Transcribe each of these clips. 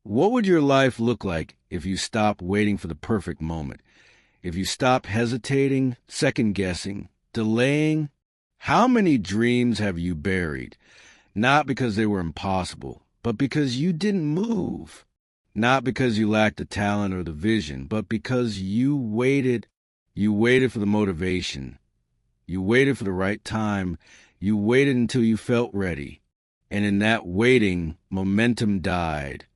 What would your life look like if you stopped waiting for the perfect moment? If you stopped hesitating, second-guessing, delaying? How many dreams have you buried? Not because they were impossible, but because you didn't move. Not because you lacked the talent or the vision, but because you waited. You waited for the motivation. You waited for the right time. You waited until you felt ready. And in that waiting, momentum died.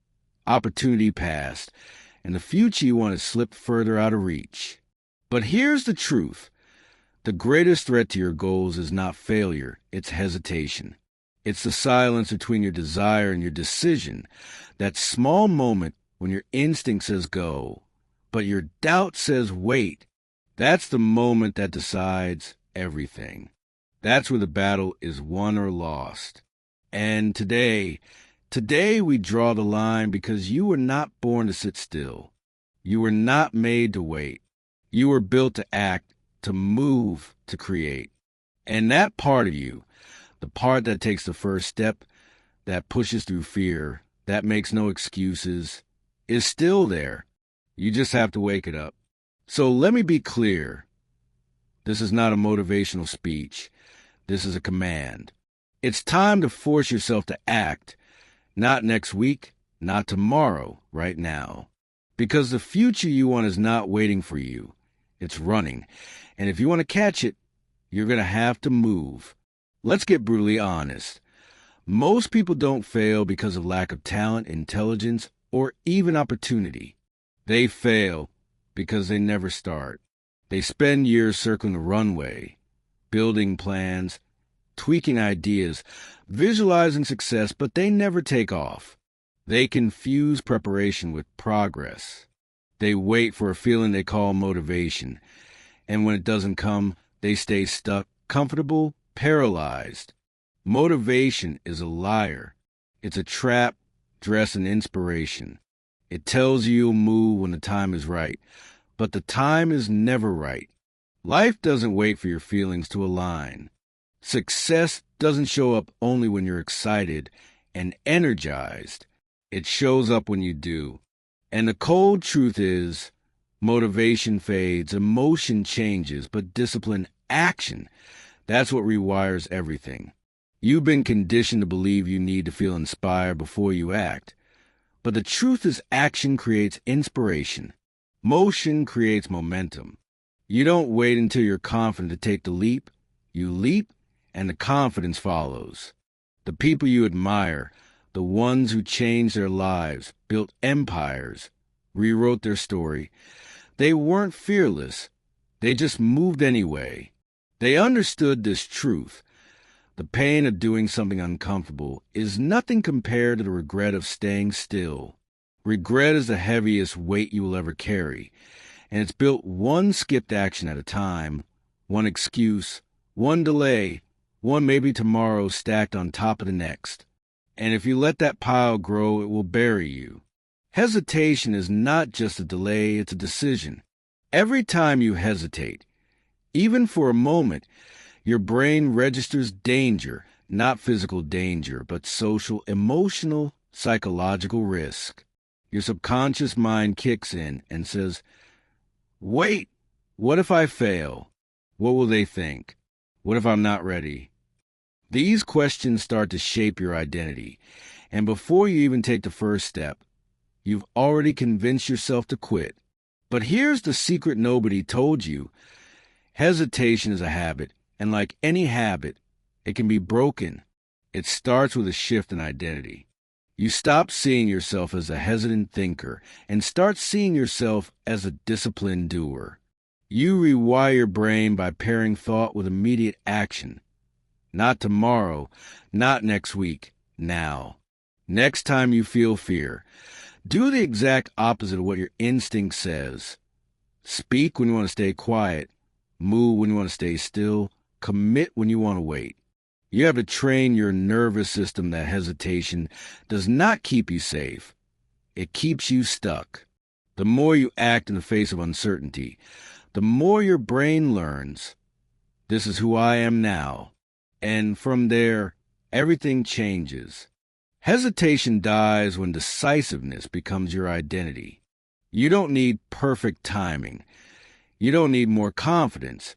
Opportunity passed, and the future you wanted slipped further out of reach. But here's the truth. The greatest threat to your goals is not failure, it's hesitation. It's the silence between your desire and your decision. That small moment when your instinct says go, but your doubt says wait. That's the moment that decides everything. That's where the battle is won or lost. And today we draw the line because you were not born to sit still. You were not made to wait. You were built to act, to move, to create. And that part of you, the part that takes the first step, that pushes through fear, that makes no excuses, is still there. You just have to wake it up. So let me be clear. This is not a motivational speech. This is a command. It's time to force yourself to act. Not next week, not tomorrow, right now. Because the future you want is not waiting for you. It's running. And if you want to catch it, you're going to have to move. Let's get brutally honest. Most people don't fail because of lack of talent, intelligence, or even opportunity. They fail because they never start. They spend years circling the runway, building plans, tweaking ideas, visualizing success, but they never take off. They confuse preparation with progress. They wait for a feeling they call motivation, and when it doesn't come, they stay stuck, comfortable, paralyzed. Motivation is a liar. It's a trap dressed in inspiration. It tells you you'll move when the time is right, but the time is never right. Life doesn't wait for your feelings to align. Success doesn't show up only when you're excited and energized. It shows up when you do. And the cold truth is, motivation fades, emotion changes, but discipline, action, that's what rewires everything. You've been conditioned to believe you need to feel inspired before you act. But the truth is action creates inspiration. Motion creates momentum. You don't wait until you're confident to take the leap. You leap, and the confidence follows. The people you admire, the ones who changed their lives, built empires, rewrote their story, they weren't fearless. They just moved anyway. They understood this truth. The pain of doing something uncomfortable is nothing compared to the regret of staying still. Regret is the heaviest weight you will ever carry, and it's built one skipped action at a time, one excuse, one delay, one maybe tomorrow stacked on top of the next. And if you let that pile grow, it will bury you. Hesitation is not just a delay, it's a decision. Every time you hesitate, even for a moment, your brain registers danger, not physical danger, but social, emotional, psychological risk. Your subconscious mind kicks in and says, wait, what if I fail? What will they think? What if I'm not ready? These questions start to shape your identity, and before you even take the first step, you've already convinced yourself to quit. But here's the secret nobody told you. Hesitation is a habit, and like any habit, it can be broken. It starts with a shift in identity. You stop seeing yourself as a hesitant thinker and start seeing yourself as a disciplined doer. You rewire your brain by pairing thought with immediate action. Not tomorrow, not next week, now. Next time you feel fear, do the exact opposite of what your instinct says. Speak when you want to stay quiet, move when you want to stay still, commit when you want to wait. You have to train your nervous system that hesitation does not keep you safe. It keeps you stuck. The more you act in the face of uncertainty, the more your brain learns, this is who I am now. And from there, everything changes. Hesitation dies when decisiveness becomes your identity. You don't need perfect timing. You don't need more confidence.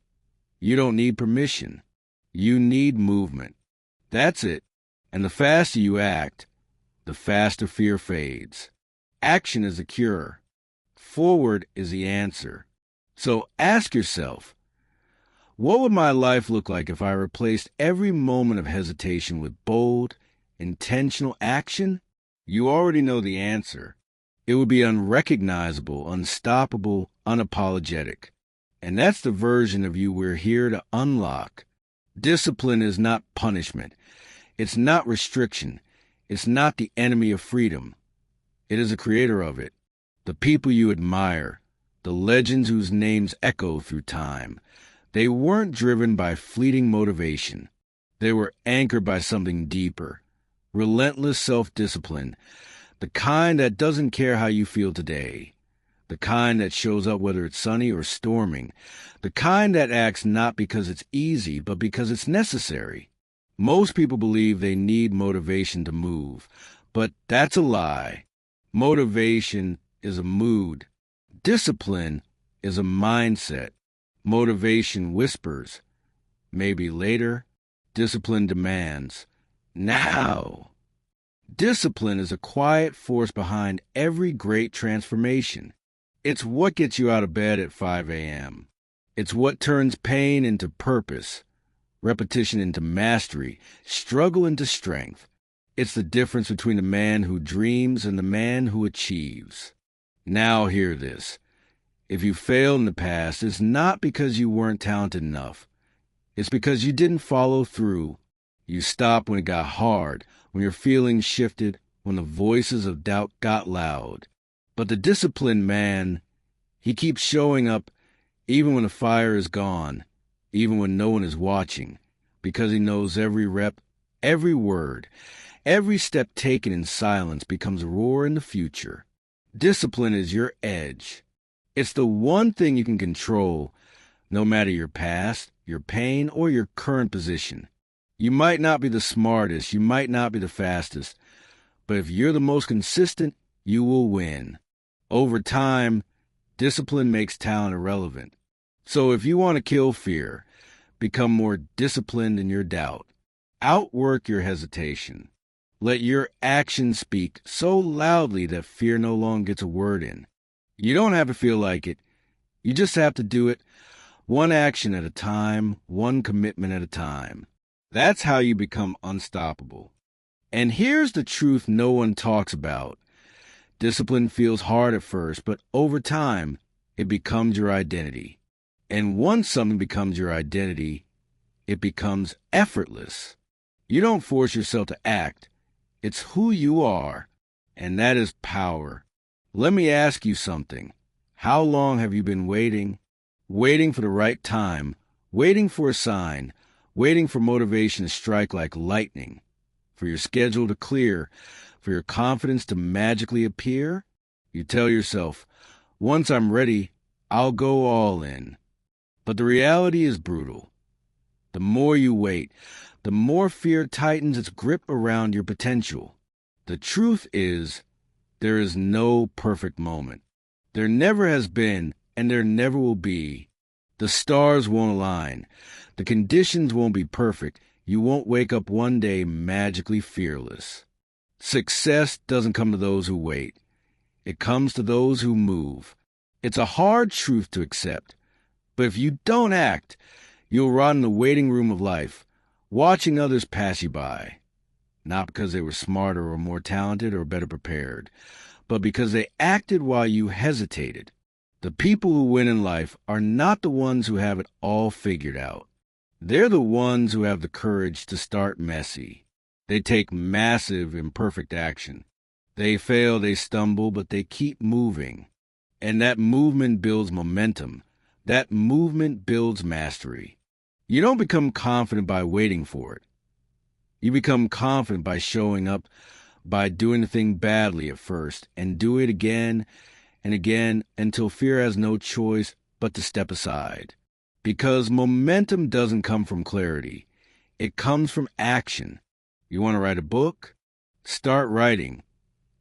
You don't need permission. You need movement. That's it. And the faster you act, the faster fear fades. Action is a cure. Forward is the answer. So ask yourself, what would my life look like if I replaced every moment of hesitation with bold, intentional action? You already know the answer. It would be unrecognizable, unstoppable, unapologetic. And that's the version of you we're here to unlock. Discipline is not punishment. It's not restriction. It's not the enemy of freedom. It is the creator of it. The people you admire, the legends whose names echo through time. They weren't driven by fleeting motivation. They were anchored by something deeper. Relentless self-discipline. The kind that doesn't care how you feel today. The kind that shows up whether it's sunny or storming. The kind that acts not because it's easy, but because it's necessary. Most people believe they need motivation to move, but that's a lie. Motivation is a mood. Discipline is a mindset. Motivation whispers, maybe later. Discipline demands, now. Discipline is a quiet force behind every great transformation. It's what gets you out of bed at 5 a.m. It's what turns pain into purpose, repetition into mastery, struggle into strength. It's the difference between the man who dreams and the man who achieves. Now hear this. If you failed in the past, it's not because you weren't talented enough. It's because you didn't follow through. You stopped when it got hard, when your feelings shifted, when the voices of doubt got loud. But the disciplined man, he keeps showing up even when the fire is gone, even when no one is watching, because he knows every rep, every word, every step taken in silence becomes a roar in the future. Discipline is your edge. It's the one thing you can control, no matter your past, your pain, or your current position. You might not be the smartest, you might not be the fastest, but if you're the most consistent, you will win. Over time, discipline makes talent irrelevant. So if you want to kill fear, become more disciplined in your doubt. Outwork your hesitation. Let your actions speak so loudly that fear no longer gets a word in. You don't have to feel like it. You just have to do it one action at a time, one commitment at a time. That's how you become unstoppable. And here's the truth no one talks about. Discipline feels hard at first, but over time, it becomes your identity. And once something becomes your identity, it becomes effortless. You don't force yourself to act. It's who you are, and that is power. Let me ask you something. How long have you been waiting? Waiting for the right time, waiting for a sign, waiting for motivation to strike like lightning, for your schedule to clear, for your confidence to magically appear? You tell yourself, once I'm ready, I'll go all in. But the reality is brutal. The more you wait, the more fear tightens its grip around your potential. The truth is, there is no perfect moment. There never has been, and there never will be. The stars won't align. The conditions won't be perfect. You won't wake up one day magically fearless. Success doesn't come to those who wait. It comes to those who move. It's a hard truth to accept. But if you don't act, you'll rot in the waiting room of life, watching others pass you by. Not because they were smarter or more talented or better prepared, but because they acted while you hesitated. The people who win in life are not the ones who have it all figured out. They're the ones who have the courage to start messy. They take massive, imperfect action. They fail, they stumble, but they keep moving. And that movement builds momentum. That movement builds mastery. You don't become confident by waiting for it. You become confident by showing up, by doing the thing badly at first, and do it again and again until fear has no choice but to step aside. Because momentum doesn't come from clarity. It comes from action. You want to write a book? Start writing,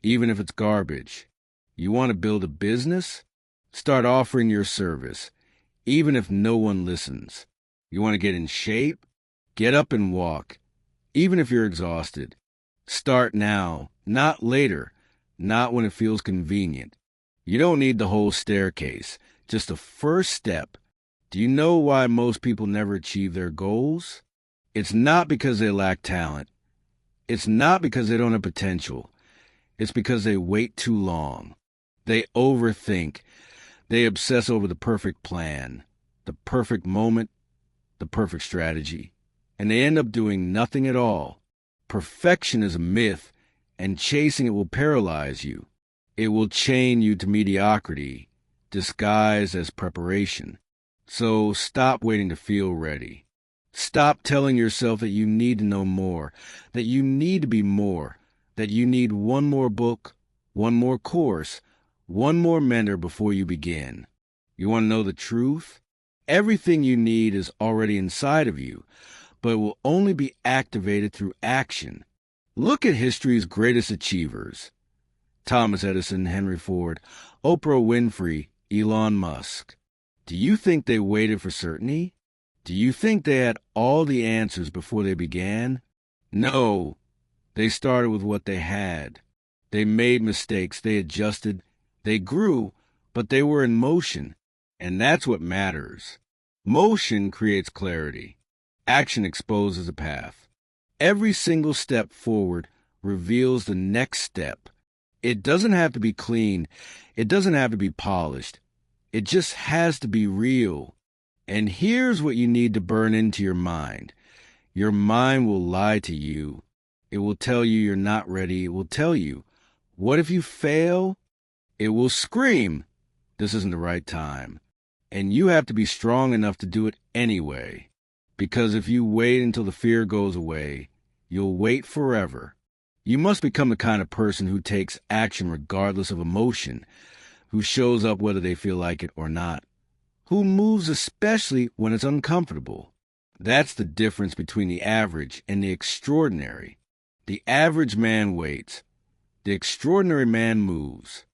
even if it's garbage. You want to build a business? Start offering your service, even if no one listens. You want to get in shape? Get up and walk, even if you're exhausted. Start now, not later, not when it feels convenient. You don't need the whole staircase, just a first step. Do you know why most people never achieve their goals? It's not because they lack talent. It's not because they don't have potential. It's because they wait too long. They overthink. They obsess over the perfect plan, the perfect moment, the perfect strategy, and they end up doing nothing at all. Perfection is a myth, and chasing it will paralyze you. It will chain you to mediocrity, disguised as preparation. So stop waiting to feel ready. Stop telling yourself that you need to know more, that you need to be more, that you need one more book, one more course, one more mentor before you begin. You want to know the truth? Everything you need is already inside of you, but it will only be activated through action. Look at history's greatest achievers. Thomas Edison, Henry Ford, Oprah Winfrey, Elon Musk. Do you think they waited for certainty? Do you think they had all the answers before they began? No. They started with what they had. They made mistakes, they adjusted, they grew, but they were in motion, and that's what matters. Motion creates clarity. Action exposes a path. Every single step forward reveals the next step. It doesn't have to be clean. It doesn't have to be polished. It just has to be real. And here's what you need to burn into your mind. Your mind will lie to you. It will tell you you're not ready. It will tell you, what if you fail? It will scream, this isn't the right time. And you have to be strong enough to do it anyway. Because if you wait until the fear goes away, you'll wait forever. You must become the kind of person who takes action regardless of emotion, who shows up whether they feel like it or not, who moves especially when it's uncomfortable. That's the difference between the average and the extraordinary. The average man waits. The extraordinary man moves.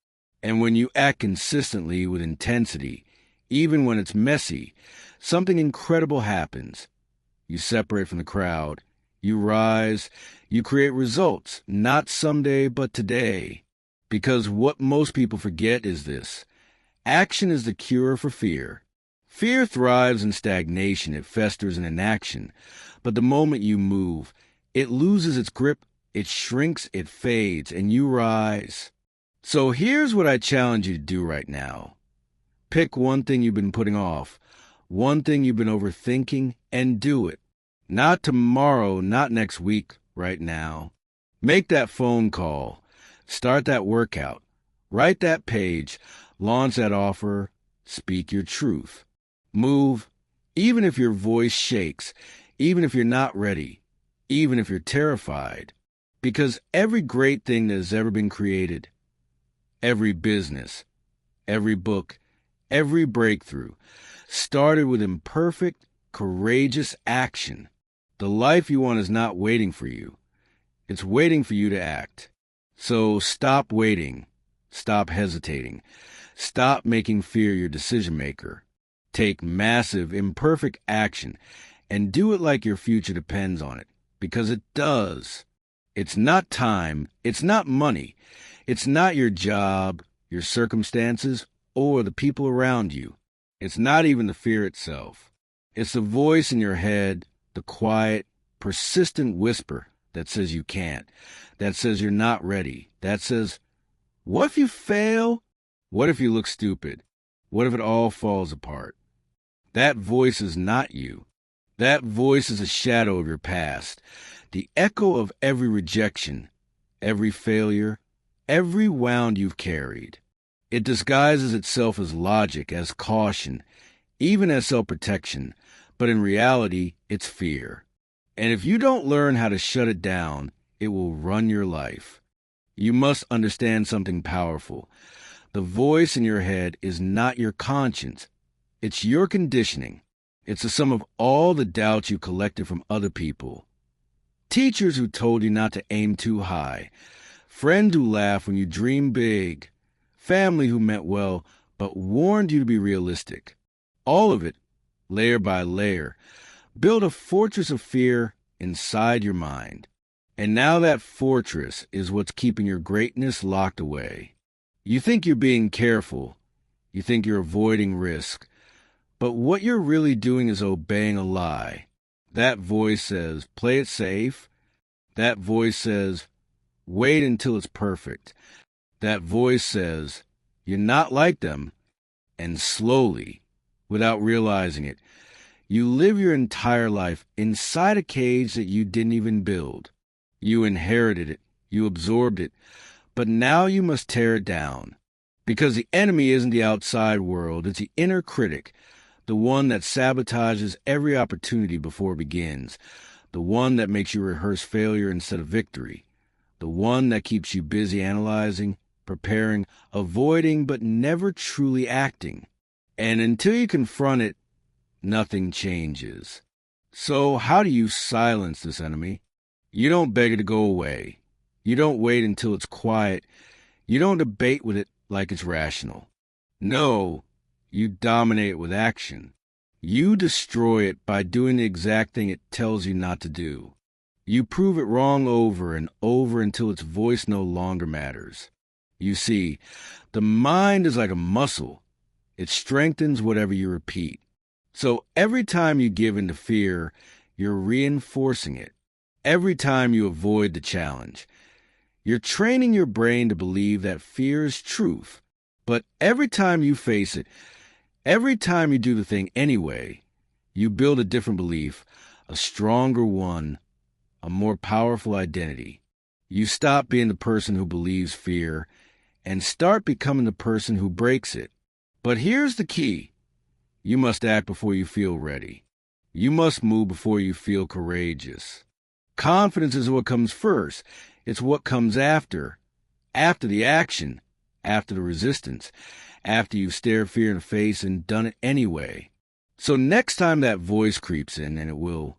And when you act consistently with intensity, even when it's messy, something incredible happens. You separate from the crowd. You rise. You create results, not someday, but today. Because what most people forget is this. Action is the cure for fear. Fear thrives in stagnation. It festers in inaction. But the moment you move, it loses its grip, it shrinks, it fades, and you rise. So here's what I challenge you to do right now. Pick one thing you've been putting off, one thing you've been overthinking, and do it. Not tomorrow, not next week, right now. Make that phone call. Start that workout. Write that page. Launch that offer. Speak your truth. Move, even if your voice shakes, even if you're not ready, even if you're terrified. Because every great thing that has ever been created, every business, every book, every breakthrough, started with imperfect, courageous action. The life you want is not waiting for you. It's waiting for you to act. So stop waiting. Stop hesitating. Stop making fear your decision maker. Take massive, imperfect action and do it like your future depends on it, because it does. It's not time. It's not money. It's not your job, your circumstances, or the people around you. It's not even the fear itself. It's the voice in your head, the quiet, persistent whisper that says you can't, that says you're not ready, that says, what if you fail? What if you look stupid? What if it all falls apart? That voice is not you. That voice is a shadow of your past, the echo of every rejection, every failure, every wound you've carried. It disguises itself as logic, as caution, even as self-protection, but in reality, it's fear. And if you don't learn how to shut it down, it will run your life. You must understand something powerful. The voice in your head is not your conscience. It's your conditioning. It's the sum of all the doubts you collected from other people, Teachers who told you not to aim too high. Friends who laughed when you dream big. Family who meant well but warned you to be realistic. All of it, layer by layer, build a fortress of fear inside your mind. And now that fortress is what's keeping your greatness locked away. You think you're being careful. You think you're avoiding risk. But what you're really doing is obeying a lie. That voice says, play it safe. That voice says, wait until it's perfect. That voice says, you're not like them. And slowly, without realizing it, you live your entire life inside a cage that you didn't even build. You inherited it. You absorbed it. But now you must tear it down. Because the enemy isn't the outside world. It's the inner critic. The one that sabotages every opportunity before it begins. The one that makes you rehearse failure instead of victory. The one that keeps you busy analyzing, preparing, avoiding, but never truly acting. And until you confront it, nothing changes. So how do you silence this enemy? You don't beg it to go away. You don't wait until it's quiet. You don't debate with it like it's rational. No, you dominate it with action. You destroy it by doing the exact thing it tells you not to do. You prove it wrong over and over until its voice no longer matters. You see, the mind is like a muscle. It strengthens whatever you repeat. So every time you give in to fear, you're reinforcing it. Every time you avoid the challenge, you're training your brain to believe that fear is truth. But every time you face it, every time you do the thing anyway, you build a different belief, a stronger one, a more powerful identity. You stop being the person who believes fear and start becoming the person who breaks it. But here's the key. You must act before you feel ready. You must move before you feel courageous. Confidence is what comes first. It's what comes after the action, after the resistance, after you've stared fear in the face and done it anyway. So next time that voice creeps in, and it will,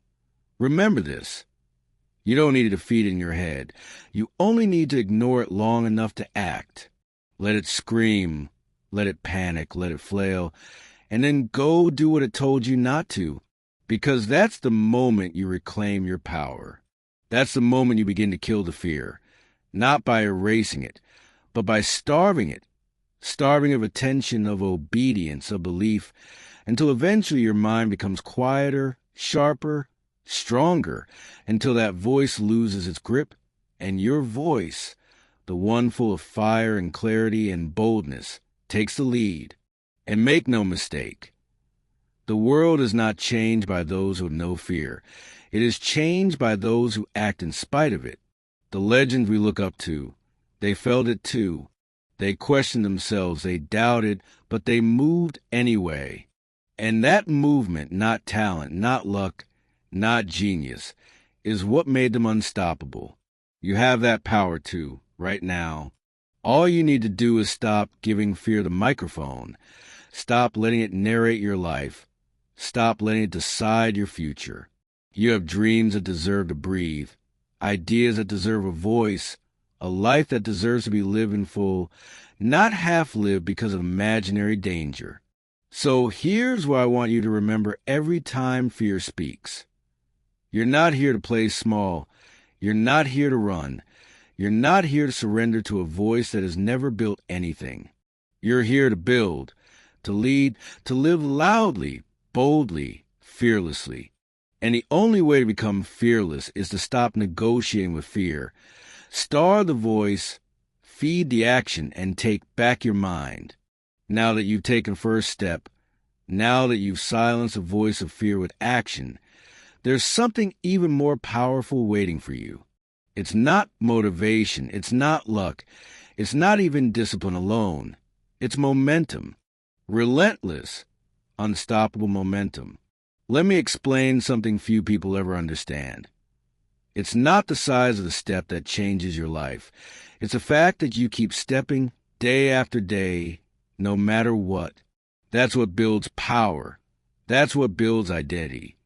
remember this. You don't need to defeat it in your head. You only need to ignore it long enough to act. Let it scream, let it panic, let it flail, and then go do what it told you not to, because that's the moment you reclaim your power. That's the moment you begin to kill the fear, not by erasing it, but by starving it, starving of attention, of obedience, of belief, until eventually your mind becomes quieter, sharper, stronger, until that voice loses its grip, and your voice, the one full of fire and clarity and boldness, takes the lead. And make no mistake, the world is not changed by those who have no fear. It is changed by those who act in spite of it. The legends we look up to, they felt it too. They questioned themselves, they doubted, but they moved anyway. And that movement, not talent, not luck, not genius, is what made them unstoppable. You have that power too, right now. All you need to do is stop giving fear the microphone. Stop letting it narrate your life. Stop letting it decide your future. You have dreams that deserve to breathe, ideas that deserve a voice, a life that deserves to be lived in full, not half-lived because of imaginary danger. So here's what I want you to remember every time fear speaks. You're not here to play small. You're not here to run. You're not here to surrender to a voice that has never built anything. You're here to build, to lead, to live loudly, boldly, fearlessly. And the only way to become fearless is to stop negotiating with fear. Starve the voice, feed the action, and take back your mind. Now that you've taken first step, now that you've silenced the voice of fear with action, there's something even more powerful waiting for you. It's not motivation, it's not luck, it's not even discipline alone. It's momentum. Relentless, unstoppable momentum. Let me explain something few people ever understand. It's not the size of the step that changes your life. It's the fact that you keep stepping day after day, no matter what. That's what builds power. That's what builds identity.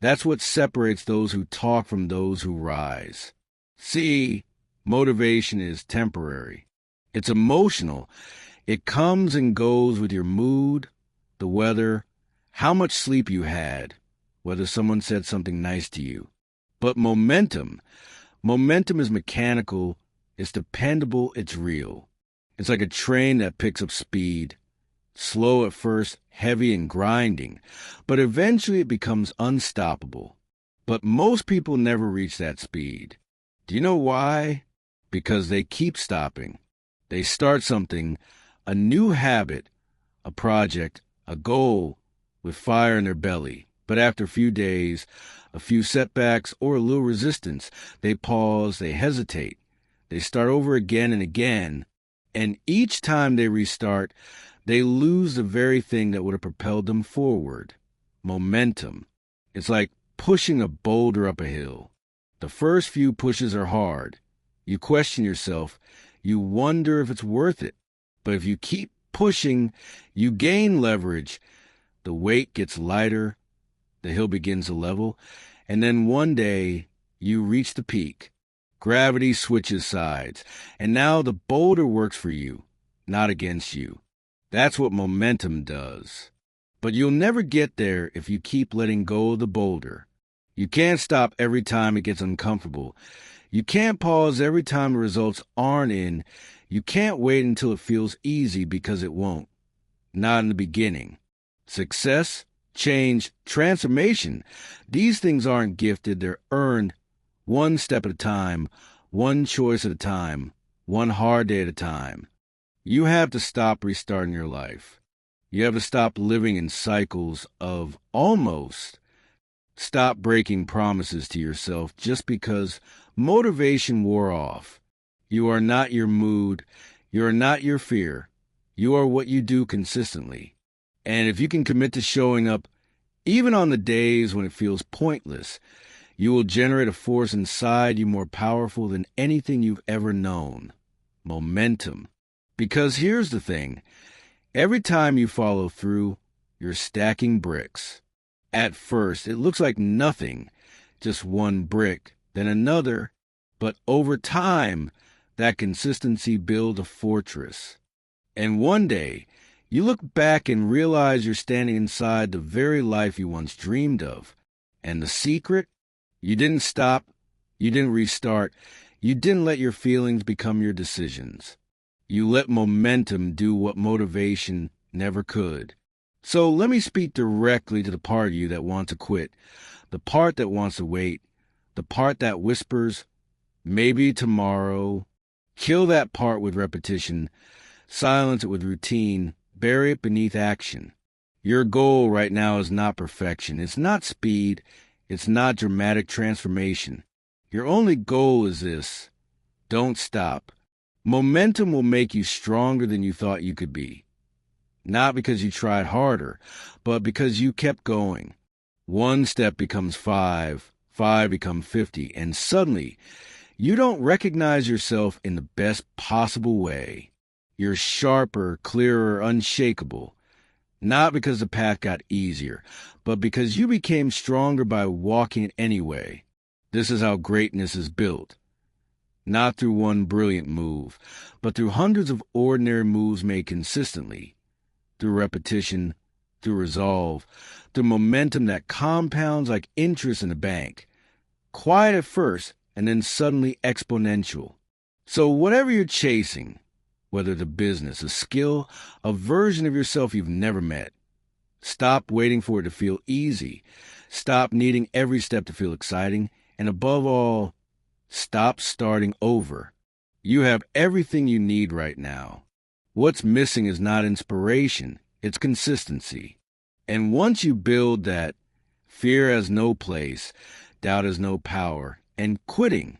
That's what separates those who talk from those who rise. See, motivation is temporary. It's emotional. It comes and goes with your mood, the weather, how much sleep you had, whether someone said something nice to you. But momentum is mechanical, it's dependable, it's real. It's like a train that picks up speed, slow at first, heavy and grinding, but eventually it becomes unstoppable. But most people never reach that speed. Do you know why? Because they keep stopping. They start something, a new habit, a project, a goal, with fire in their belly. But after a few days, a few setbacks, or a little resistance, they pause, they hesitate. They start over again and again, and each time they restart, they lose the very thing that would have propelled them forward. Momentum. It's like pushing a boulder up a hill. The first few pushes are hard. You question yourself. You wonder if it's worth it. But if you keep pushing, you gain leverage. The weight gets lighter. The hill begins to level. And then one day, you reach the peak. Gravity switches sides. And now the boulder works for you, not against you. That's what momentum does. But you'll never get there if you keep letting go of the boulder. You can't stop every time it gets uncomfortable. You can't pause every time the results aren't in. You can't wait until it feels easy, because it won't. Not in the beginning. Success, change, transformation, these things aren't gifted, they're earned, one step at a time, one choice at a time, one hard day at a time. You have to stop restarting your life. You have to stop living in cycles of almost. Stop breaking promises to yourself just because motivation wore off. You are not your mood. You are not your fear. You are what you do consistently. And if you can commit to showing up, even on the days when it feels pointless, you will generate a force inside you more powerful than anything you've ever known. Momentum. Because here's the thing. Every time you follow through, you're stacking bricks. At first, it looks like nothing, just one brick, then another. But over time, that consistency builds a fortress. And one day, you look back and realize you're standing inside the very life you once dreamed of. And the secret? You didn't stop. You didn't restart. You didn't let your feelings become your decisions. You let momentum do what motivation never could. So let me speak directly to the part of you that wants to quit, the part that wants to wait, the part that whispers, maybe tomorrow. Kill that part with repetition, silence it with routine, bury it beneath action. Your goal right now is not perfection. It's not speed. It's not dramatic transformation. Your only goal is this. Don't stop. Momentum will make you stronger than you thought you could be. Not because you tried harder, but because you kept going. One step becomes 5, 5 become 50, and suddenly you don't recognize yourself in the best possible way. You're sharper, clearer, unshakable. Not because the path got easier, but because you became stronger by walking it anyway. This is how greatness is built. Not through one brilliant move, but through hundreds of ordinary moves made consistently. Through repetition, through resolve, through momentum that compounds like interest in a bank. Quiet at first, and then suddenly exponential. So whatever you're chasing, whether it's a business, a skill, a version of yourself you've never met, stop waiting for it to feel easy. Stop needing every step to feel exciting. And above all, stop starting over. You have everything you need right now. What's missing is not inspiration, it's consistency. And once you build that, fear has no place, doubt has no power, and quitting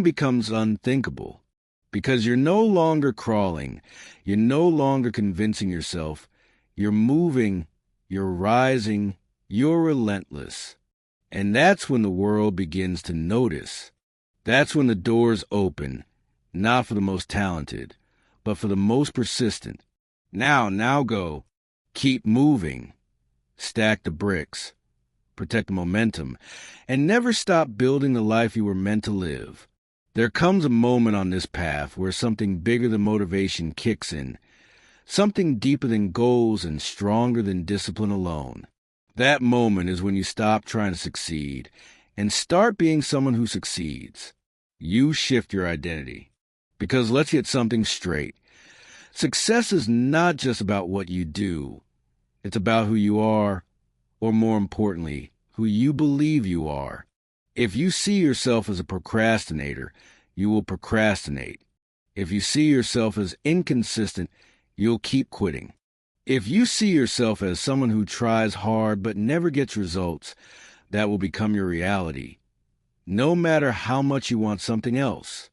becomes unthinkable. Because you're no longer crawling, you're no longer convincing yourself, you're moving, you're rising, you're relentless. And that's when the world begins to notice. That's when the doors open, not for the most talented, but for the most persistent. Now go. Keep moving. Stack the bricks. protect the momentum, and never stop building the life you were meant to live. There comes a moment on this path where something bigger than motivation kicks in, something deeper than goals and stronger than discipline alone. That moment is when you stop trying to succeed and start being someone who succeeds. You shift your identity. Because let's get something straight. Success is not just about what you do. It's about who you are, or more importantly, who you believe you are. If you see yourself as a procrastinator, you will procrastinate. If you see yourself as inconsistent, you'll keep quitting. If you see yourself as someone who tries hard but never gets results, that will become your reality, no matter how much you want something else.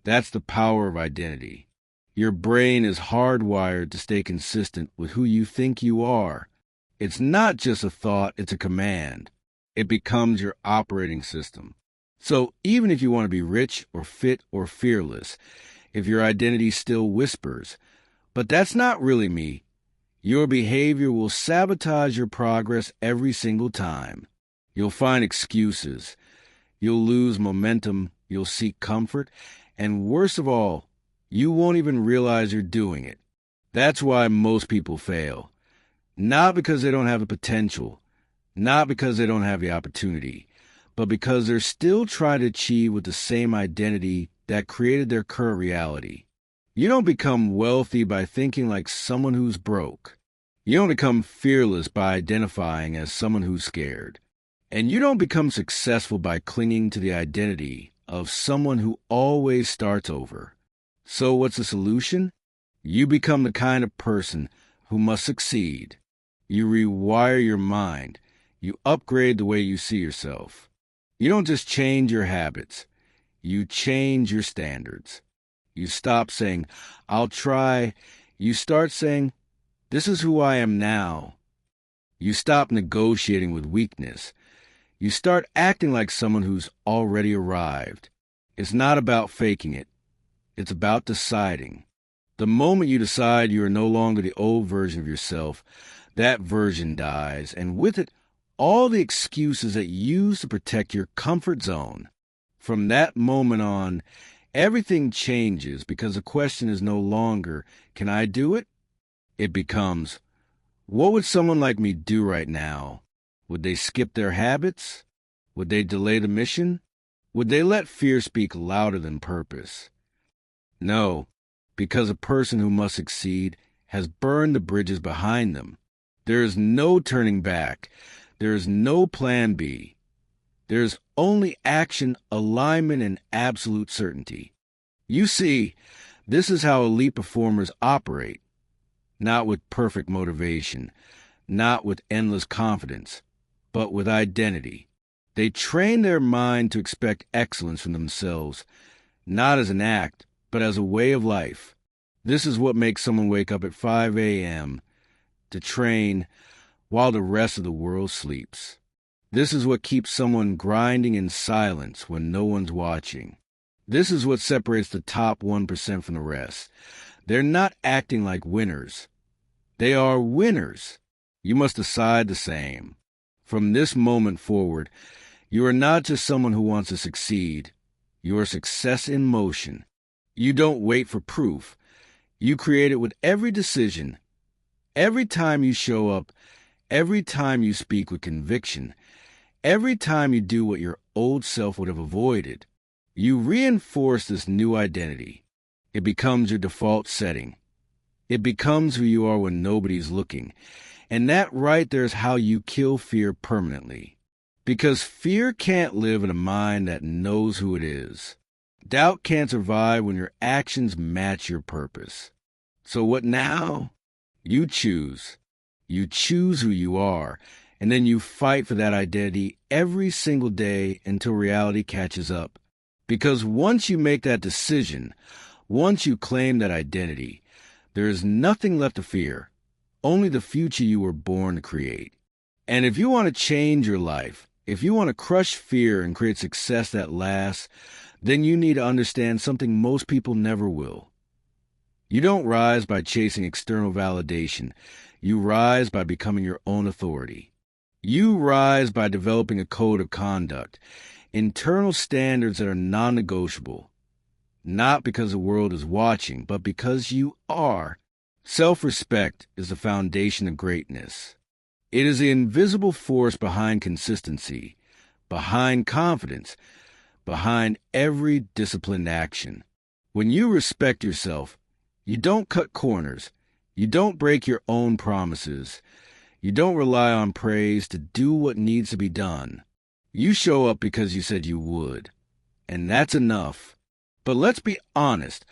That's the power of identity. Your brain is hardwired to stay consistent with who you think you are. It's not just a thought, it's a command. It becomes your operating system. So even if you want to be rich or fit or fearless, if your identity still whispers, "But that's not really me," your behavior will sabotage your progress every single time. You'll find excuses. You'll lose momentum. You'll seek comfort. And worst of all, you won't even realize you're doing it. That's why most people fail. Not because they don't have the potential, not because they don't have the opportunity, but because they're still trying to achieve with the same identity that created their current reality. You don't become wealthy by thinking like someone who's broke. You don't become fearless by identifying as someone who's scared. And you don't become successful by clinging to the identity of someone who always starts over. So what's the solution? You become the kind of person who must succeed. You rewire your mind. You upgrade the way you see yourself. You don't just change your habits. You change your standards. You stop saying, "I'll try." You start saying, "This is who I am now." You stop negotiating with weakness. You start acting like someone who's already arrived. It's not about faking it. It's about deciding. The moment you decide you are no longer the old version of yourself, that version dies, and with it, all the excuses that you use to protect your comfort zone. From that moment on, everything changes because the question is no longer, "Can I do it?" It becomes, "What would someone like me do right now?" Would they skip their habits? Would they delay the mission? Would they let fear speak louder than purpose? No, because a person who must succeed has burned the bridges behind them. There is no turning back. There is no plan B. There is only action, alignment, and absolute certainty. You see, this is how elite performers operate. Not with perfect motivation, not with endless confidence, but with identity. They train their mind to expect excellence from themselves, not as an act, but as a way of life. This is what makes someone wake up at 5 a.m. to train while the rest of the world sleeps. This is what keeps someone grinding in silence when no one's watching. This is what separates the top 1% from the rest. They're not acting like winners. They are winners. You must decide the same. From this moment forward, you are not just someone who wants to succeed. You are success in motion. You don't wait for proof. You create it with every decision. Every time you show up, every time you speak with conviction, every time you do what your old self would have avoided, you reinforce this new identity. It becomes your default setting. It becomes who you are when nobody's looking. And that right there is how you kill fear permanently. Because fear can't live in a mind that knows who it is. Doubt can't survive when your actions match your purpose. So what now? You choose. You choose who you are, and then you fight for that identity every single day until reality catches up. Because once you make that decision, once you claim that identity, there is nothing left to fear, only the future you were born to create. And if you want to change your life, if you want to crush fear and create success that lasts, then you need to understand something most people never will. You don't rise by chasing external validation. You rise by becoming your own authority. You rise by developing a code of conduct, internal standards that are non-negotiable, not because the world is watching, but because you are. Self-respect is the foundation of greatness. It is the invisible force behind consistency, behind confidence, behind every disciplined action. When you respect yourself, you don't cut corners, you don't break your own promises, you don't rely on praise to do what needs to be done. You show up because you said you would, and that's enough. But let's be honest,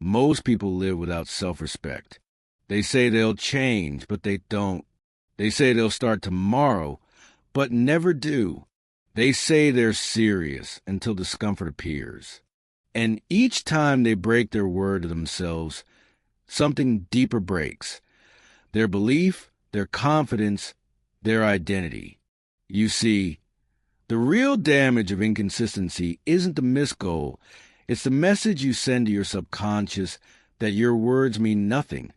most people live without self-respect. They say they'll change, but they don't. They say they'll start tomorrow, but never do. They say they're serious until discomfort appears. And each time they break their word to themselves, something deeper breaks. Their belief, their confidence, their identity. You see, the real damage of inconsistency isn't the missed goal. It's the message you send to your subconscious that your words mean nothing,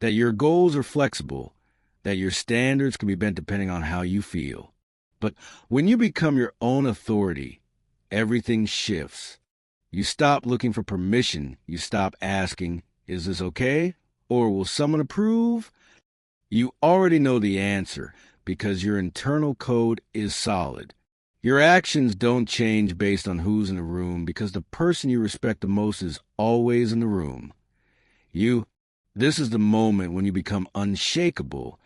that your goals are flexible, that your standards can be bent depending on how you feel. But when you become your own authority, everything shifts. You stop looking for permission. You stop asking, is this okay? Or will someone approve? You already know the answer because your internal code is solid. Your actions don't change based on who's in the room because the person you respect the most is always in the room. This is the moment when you become unshakable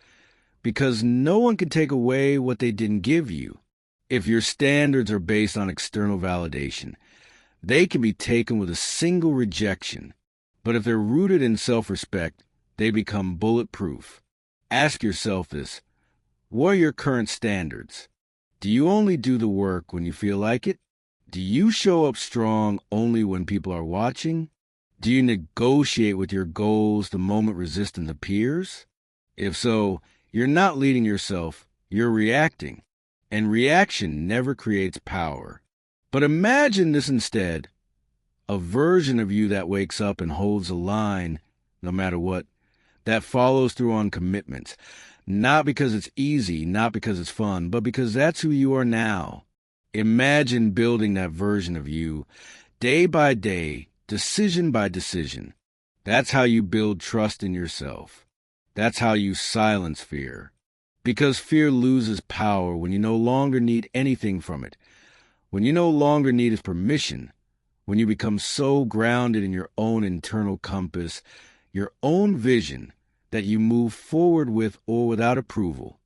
because no one can take away what they didn't give you. If your standards are based on external validation, they can be taken with a single rejection. But if they're rooted in self-respect, they become bulletproof. Ask yourself this: what are your current standards? Do you only do the work when you feel like it? Do you show up strong only when people are watching? Do you negotiate with your goals the moment resistance appears? If so, you're not leading yourself, you're reacting. And reaction never creates power. But imagine this instead: a version of you that wakes up and holds the line no matter what, that follows through on commitments, not because it's easy, not because it's fun, but because that's who you are now. Imagine building that version of you, day by day, decision by decision. That's how you build trust in yourself. That's how you silence fear. Because fear loses power when you no longer need anything from it, when you no longer need its permission, when you become so grounded in your own internal compass, your own vision, that you move forward with or without approval.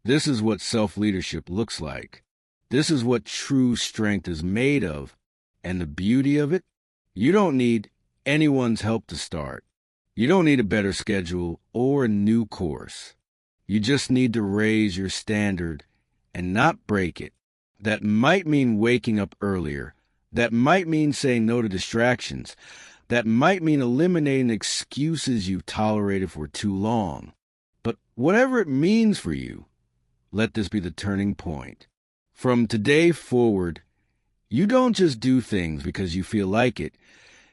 This is what self-leadership looks like. This is what true strength is made of. And the beauty of it? You don't need anyone's help to start. You don't need a better schedule or a new course. You just need to raise your standard and not break it. That might mean waking up earlier. That might mean saying no to distractions. That might mean eliminating excuses you've tolerated for too long. But whatever it means for you, let this be the turning point. From today forward, you don't just do things because you feel like it.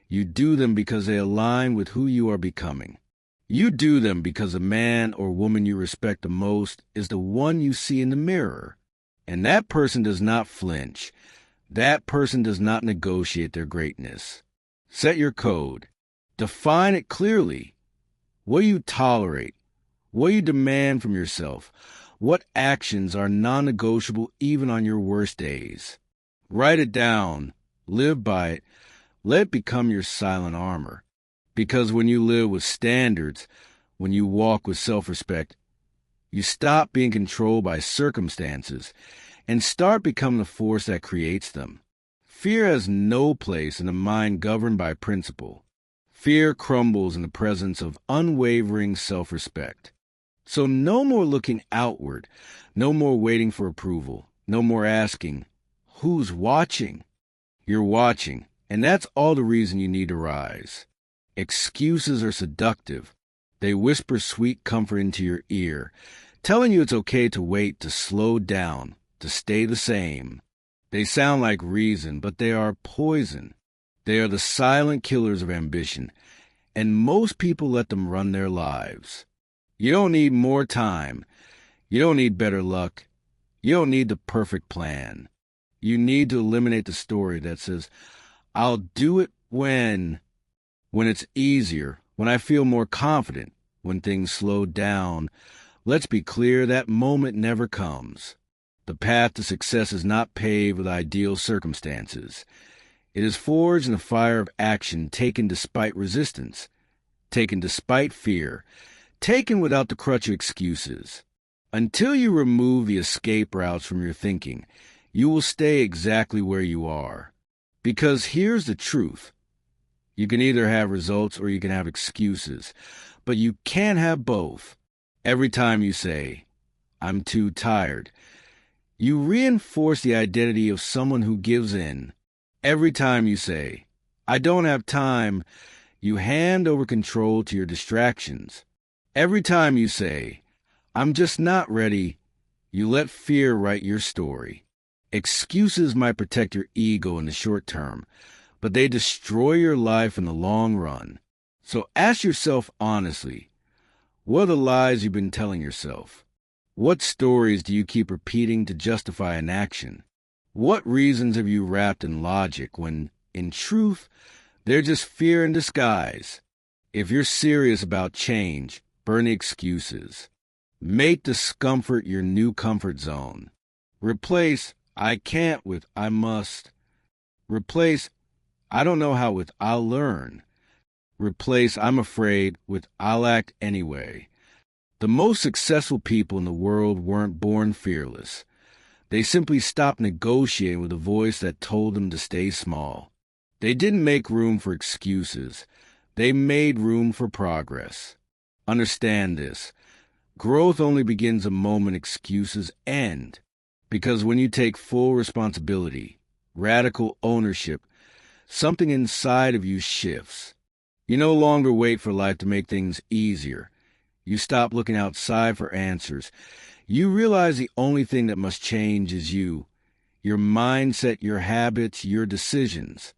You do them because they align with who you are becoming. You do them because the man or woman you respect the most is the one you see in the mirror. And that person does not flinch. That person does not negotiate their greatness. Set your code. Define it clearly. What do you tolerate? What do you demand from yourself? What actions are non-negotiable even on your worst days? Write it down. Live by it. Let it become your silent armor. Because when you live with standards, when you walk with self-respect, you stop being controlled by circumstances and start becoming the force that creates them. Fear has no place in a mind governed by principle. Fear crumbles in the presence of unwavering self-respect. So no more looking outward, no more waiting for approval, no more asking, who's watching? You're watching, and that's all the reason you need to rise. Excuses are seductive. They whisper sweet comfort into your ear, telling you it's okay to wait, to slow down, to stay the same. They sound like reason, but they are poison. They are the silent killers of ambition, and most people let them run their lives. You don't need more time. You don't need better luck. You don't need the perfect plan. You need to eliminate the story that says, I'll do it when it's easier, when I feel more confident, when things slow down. Let's be clear, that moment never comes. The path to success is not paved with ideal circumstances. It is forged in the fire of action, taken despite resistance, taken despite fear, taken without the crutch of excuses. Until you remove the escape routes from your thinking, you will stay exactly where you are. Because here's the truth. You can either have results or you can have excuses, but you can't have both. Every time you say, I'm too tired, you reinforce the identity of someone who gives in. Every time you say, I don't have time, you hand over control to your distractions. Every time you say, I'm just not ready, you let fear write your story. Excuses might protect your ego in the short term, but they destroy your life in the long run. So ask yourself honestly, what are the lies you've been telling yourself? What stories do you keep repeating to justify inaction? What reasons have you wrapped in logic when, in truth, they're just fear in disguise? If you're serious about change, burn the excuses. Make discomfort your new comfort zone. Replace I can't with I must. Replace I don't know how with I'll learn. Replace I'm afraid with I'll act anyway. The most successful people in the world weren't born fearless. They simply stopped negotiating with a voice that told them to stay small. They didn't make room for excuses. They made room for progress. Understand this. Growth only begins the moment excuses end. Because when you take full responsibility, radical ownership, something inside of you shifts. You no longer wait for life to make things easier. You stop looking outside for answers. You realize the only thing that must change is you, your mindset, your habits, your decisions.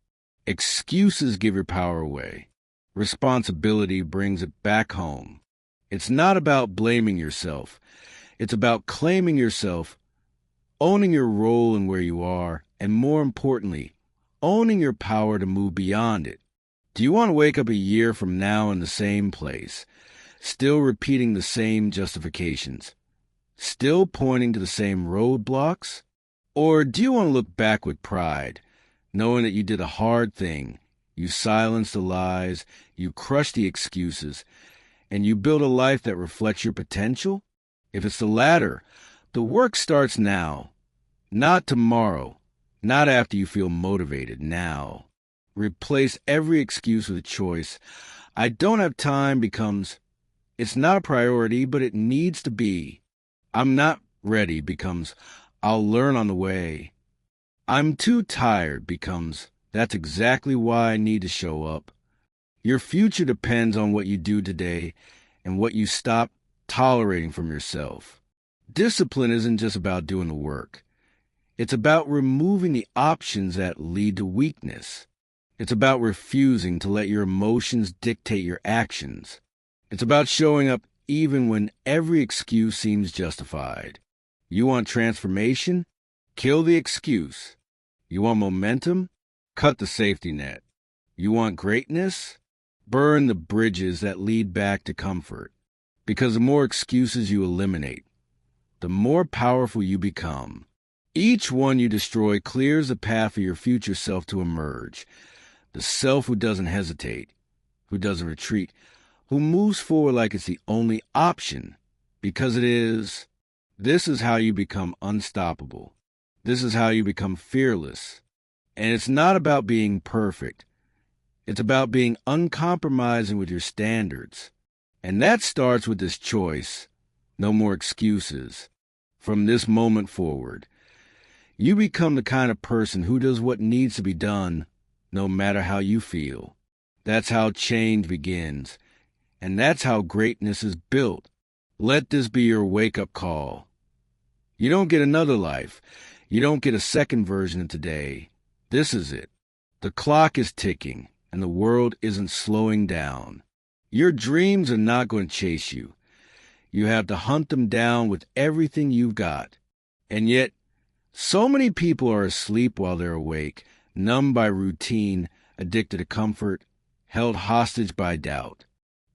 Excuses give your power away. Responsibility brings it back home. It's not about blaming yourself. It's about claiming yourself, owning your role in where you are, and more importantly, owning your power to move beyond it. Do you want to wake up a year from now in the same place, still repeating the same justifications, still pointing to the same roadblocks? Or do you want to look back with pride, knowing that you did a hard thing, you silenced the lies, you crushed the excuses, and you built a life that reflects your potential? If it's the latter, the work starts now, not tomorrow, not after you feel motivated, now. Replace every excuse with a choice. I don't have time becomes, it's not a priority, but it needs to be. I'm not ready becomes, I'll learn on the way. I'm too tired becomes, that's exactly why I need to show up. Your future depends on what you do today and what you stop tolerating from yourself. Discipline isn't just about doing the work. It's about removing the options that lead to weakness. It's about refusing to let your emotions dictate your actions. It's about showing up even when every excuse seems justified. You want transformation? Kill the excuse. You want momentum? Cut the safety net. You want greatness? Burn the bridges that lead back to comfort. Because the more excuses you eliminate, the more powerful you become. Each one you destroy clears the path for your future self to emerge. The self who doesn't hesitate, who doesn't retreat, who moves forward like it's the only option, because it is. This is how you become unstoppable. This is how you become fearless. And it's not about being perfect. It's about being uncompromising with your standards. And that starts with this choice. No more excuses. From this moment forward, you become the kind of person who does what needs to be done, no matter how you feel. That's how change begins. And that's how greatness is built. Let this be your wake-up call. You don't get another life. You don't get a second version of today. This is it. The clock is ticking, and the world isn't slowing down. Your dreams are not going to chase you. You have to hunt them down with everything you've got. And yet, so many people are asleep while they're awake, numbed by routine, addicted to comfort, held hostage by doubt.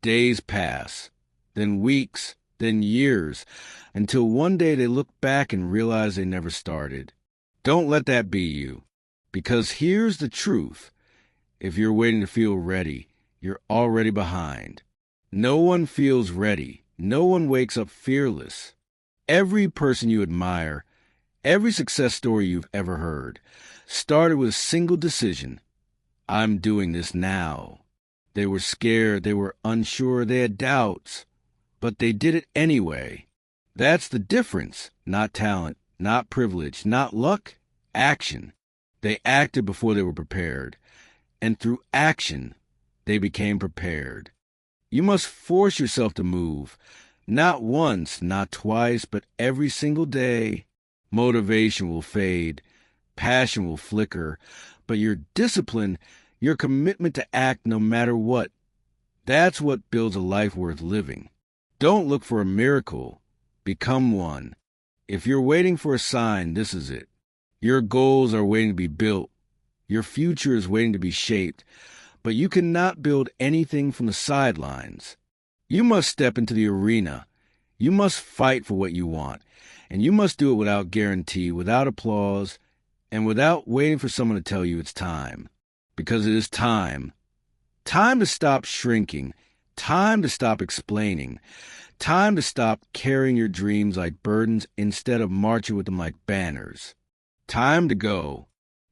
Days pass, then weeks, then years, until one day they look back and realize they never started. Don't let that be you, because here's the truth. If you're waiting to feel ready, you're already behind. No one feels ready. No one wakes up fearless. Every person you admire, every success story you've ever heard, started with a single decision. I'm doing this now. They were scared, they were unsure, they had doubts, but they did it anyway. That's the difference. Not talent, not privilege, not luck, action. They acted before they were prepared, and through action, they became prepared. You must force yourself to move, not once, not twice, but every single day. Motivation will fade, passion will flicker, but your discipline, your commitment to act no matter what, that's what builds a life worth living. Don't look for a miracle. Become one. If you're waiting for a sign, this is it. Your goals are waiting to be built. Your future is waiting to be shaped. But you cannot build anything from the sidelines. You must step into the arena. You must fight for what you want. And you must do it without guarantee, without applause, and without waiting for someone to tell you it's time. Because it is time. Time to stop shrinking. Time to stop explaining. Time to stop carrying your dreams like burdens instead of marching with them like banners. Time to go.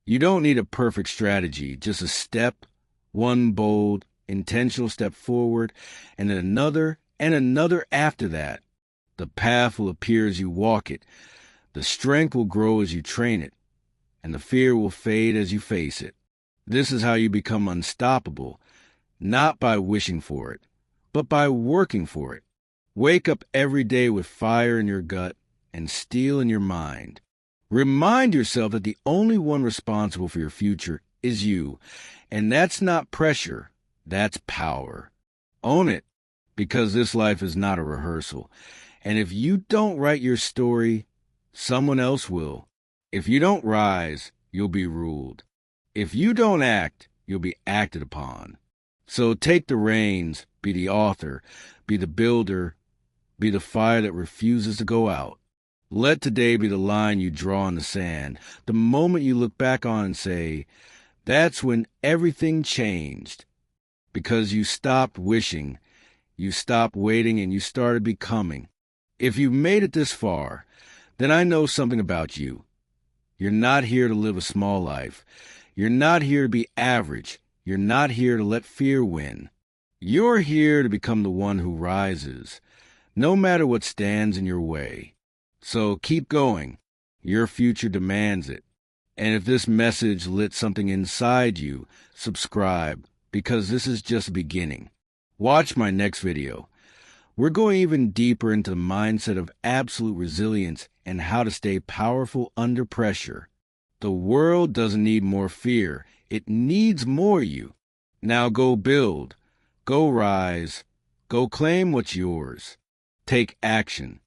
You don't need a perfect strategy, just a step, one bold, intentional step forward, and then another and another after that. The path will appear as you walk it. The strength will grow as you train it. And the fear will fade as you face it. This is how you become unstoppable, not by wishing for it, but by working for it. Wake up every day with fire in your gut and steel in your mind. Remind yourself that the only one responsible for your future is you, and that's not pressure, that's power. Own it, because this life is not a rehearsal. And if you don't write your story, someone else will. If you don't rise, you'll be ruled. If you don't act, you'll be acted upon. So take the reins, be the author, be the builder, be the fire that refuses to go out. Let today be the line you draw in the sand, the moment you look back on and say, that's when everything changed. Because you stopped wishing, you stopped waiting, and you started becoming. If you've made it this far, then I know something about you. You're not here to live a small life. You're not here to be average. You're not here to let fear win. You're here to become the one who rises, no matter what stands in your way. So keep going. Your future demands it. And if this message lit something inside you, subscribe, because this is just the beginning. Watch my next video. We're going even deeper into the mindset of absolute resilience and how to stay powerful under pressure. The world doesn't need more fear. It needs more you. Now go build. Go rise. Go claim what's yours. Take action.